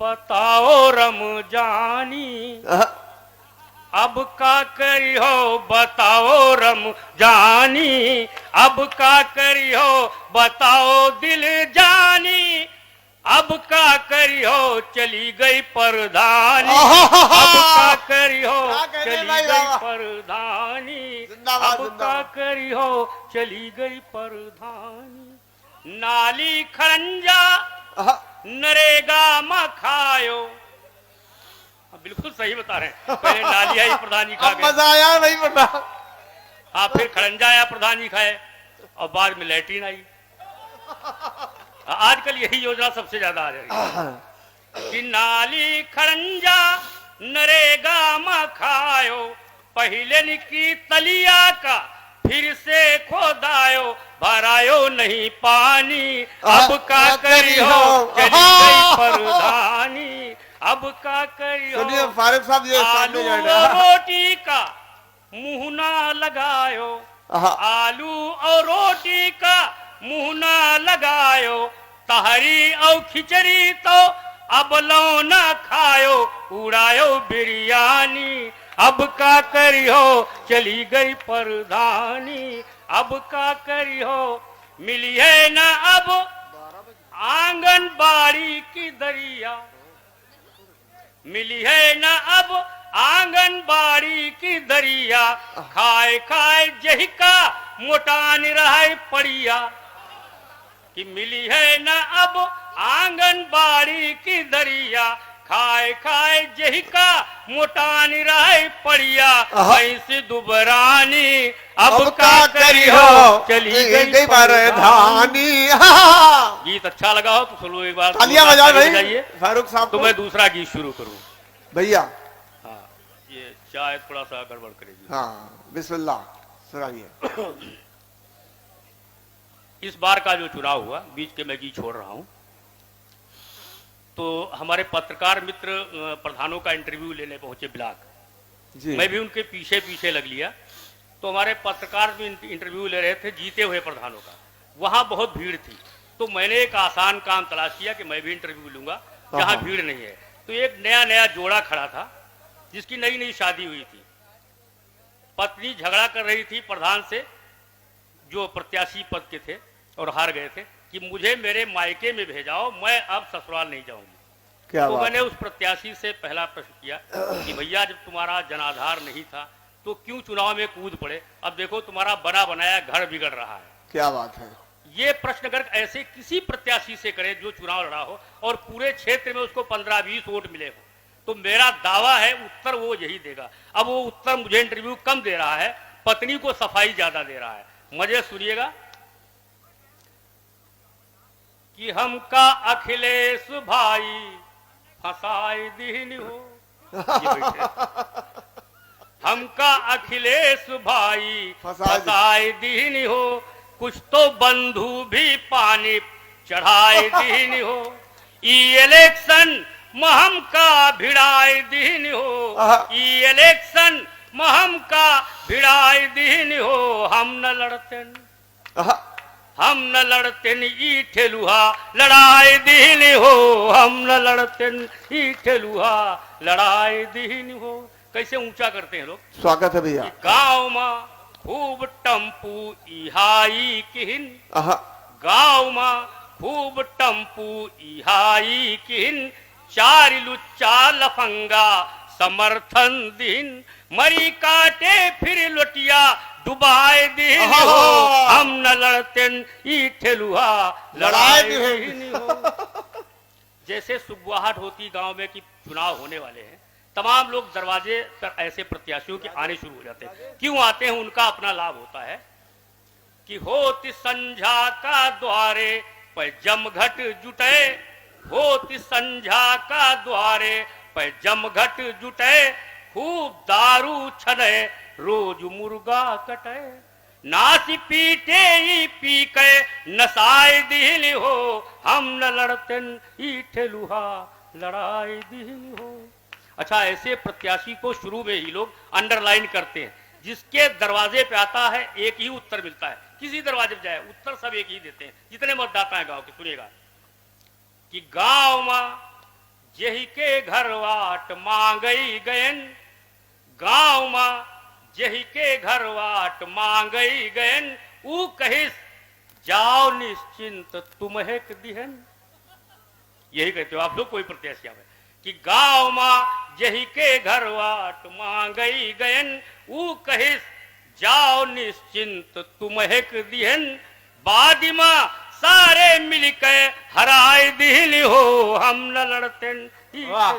बताओ रमजानी अब का करी हो, बताओ रमजानी अब का करी हो, बताओ दिल जानी अब का करी हो, चली गई परधानी अब का करी हो, चली गई परधानी अब का करी हो, चली गई परधानी। नाली खरंजा नरेगा में खायो, बिल्कुल सही बता रहे हैं। पहले नाली आई प्रधान जी खा गए, मजा आया नहीं पता। हाँ, फिर खरंजा आया प्रधान जी खाए और बाद में लैट्रीन आई। आजकल यही योजना सबसे ज्यादा आ रही है कि नाली खरंजा नरेगा में खायो, पहले निकी तलिया का फिर से खोदायो, भरायो नहीं पानी अब का करी हो, चली गई परधानी अब का करी हो। फारूक साहब ये आलू और रोटी का मुंह ना लगायो, आलू और रोटी का मुंह ना लगायो, तहरी और खिचड़ी तो अब लो ना खायो, उड़ायो बिरयानी अब का करी हो, चली गई परधानी अब का करी हो। मिली है ना अब आंगनबाड़ी की दरिया, मिली है ना अब आंगनबाड़ी की दरिया, खाए खाए जही का मोटान रहे पड़िया कि मिली है ना अब आंगनबाड़ी की दरिया, खाए खाए जही का मोटानी रहे पड़िया, ऐसी दुबरानी अब का करी हो, चली गई परधानी। गीत अच्छा लगा हो तो सुनो एक बार, तालियां बजाओ भाई फारूक साहब। तो मैं दूसरा गीत शुरू करूं भैया। हाँ, ये शायद थोड़ा सा गड़बड़ करेगी। हाँ, बिस्मिल्लाह सुनाइए। इस बार का जो चुनाव हुआ, बीच के मैं गीत छोड़ रहा हूं, तो हमारे पत्रकार मित्र प्रधानों का इंटरव्यू लेने पहुंचे ब्लॉक, मैं भी उनके पीछे पीछे लग लिया। तो हमारे पत्रकार भी इंटरव्यू ले रहे थे जीते हुए प्रधानों का, वहां बहुत भीड़ थी। तो मैंने एक आसान काम तलाश किया कि मैं भी इंटरव्यू लूंगा जहां भीड़ नहीं है। तो एक नया नया जोड़ा खड़ा था जिसकी नई नई शादी हुई थी, पत्नी झगड़ा कर रही थी प्रधान से जो प्रत्याशी पद के थे और हार गए थे कि मुझे मेरे मायके में भेजाओ, मैं अब ससुराल नहीं जाऊंगी। तो मैंने उस प्रत्याशी से पहला प्रश्न किया कि भैया जब तुम्हारा जनाधार नहीं था तो क्यों चुनाव में कूद पड़े, अब देखो तुम्हारा बना बनाया घर बिगड़ रहा है। क्या बात है। ये प्रश्न अगर ऐसे किसी प्रत्याशी से करे जो चुनाव लड़ा हो और पूरे क्षेत्र में उसको 15-20 वोट मिले हो, तो मेरा दावा है उत्तर वो यही देगा। अब वो उत्तर मुझे इंटरव्यू कम दे रहा है, पत्नी को सफाई ज्यादा दे रहा है। मजे सुनिएगा कि हमका अखिलेश भाई फसाई दीन हो, हमका अखिलेश भाई फसाई दीन हो, कुछ तो बंधु भी पानी चढ़ाई दीन हो, इलेक्शन महम का भिड़ाई दीन हो, इलेक्शन महम का भिड़ाई दीन हो, हम न लड़ते हम न लड़ते ई ठेलुहा लड़ाई दीन हो, हम न लड़ते ई ठेलुहा लड़ाई दीन हो। कैसे ऊंचा करते हैं लोग। स्वागत है भैया। गांव में खूब टम्पू इहाई किहिन, गांव में खूब टम्पू इहाई किहिन, चार लुच्चा लफंगा समर्थन दिन, मरी काटे फिर लोटिया डुबाए दिन हो, हम न लड़ते ई ठेलुहा लड़ाई दिन हो। जैसे सुगवाहट होती गांव में कि चुनाव होने वाले हैं, तमाम लोग दरवाजे पर ऐसे प्रत्याशियों के आने शुरू हो जाते हैं। क्यों आते हैं, उनका अपना लाभ होता है कि होती संझा का द्वारे पर जमघट जुटे, होती संझा का द्वारे पर जमघट जुटे, खूब दारू छने रोज मुर्गा कटे, नासी पीटे ही पी के नसाए दिल हो, हम न लड़ते ई ठेलुहा लड़ाई दिल हो। अच्छा, ऐसे प्रत्याशी को शुरू में ही लोग अंडरलाइन करते हैं, जिसके दरवाजे पे आता है एक ही उत्तर मिलता है। किसी दरवाजे पे जाए उत्तर सब एक ही देते हैं जितने मतदाता हैं गांव के। सुनिएगा कि गांव में जेही के घर वाट मांगई गयन गांव मां जेही के घर वाट मांगई गयन ऊ कहिस जाओ निश्चिंत तुम्हें दिहन। यही कहते हो आप लोग, कोई प्रत्याशी आवे कि गांव मां जेही के घर वाट मांगई गयन ऊ कहिस जाओ निश्चिंत तुम्हें दिहन। बादिमा सारे मिलके हराए दिल हो हम न लड़ते। वाह।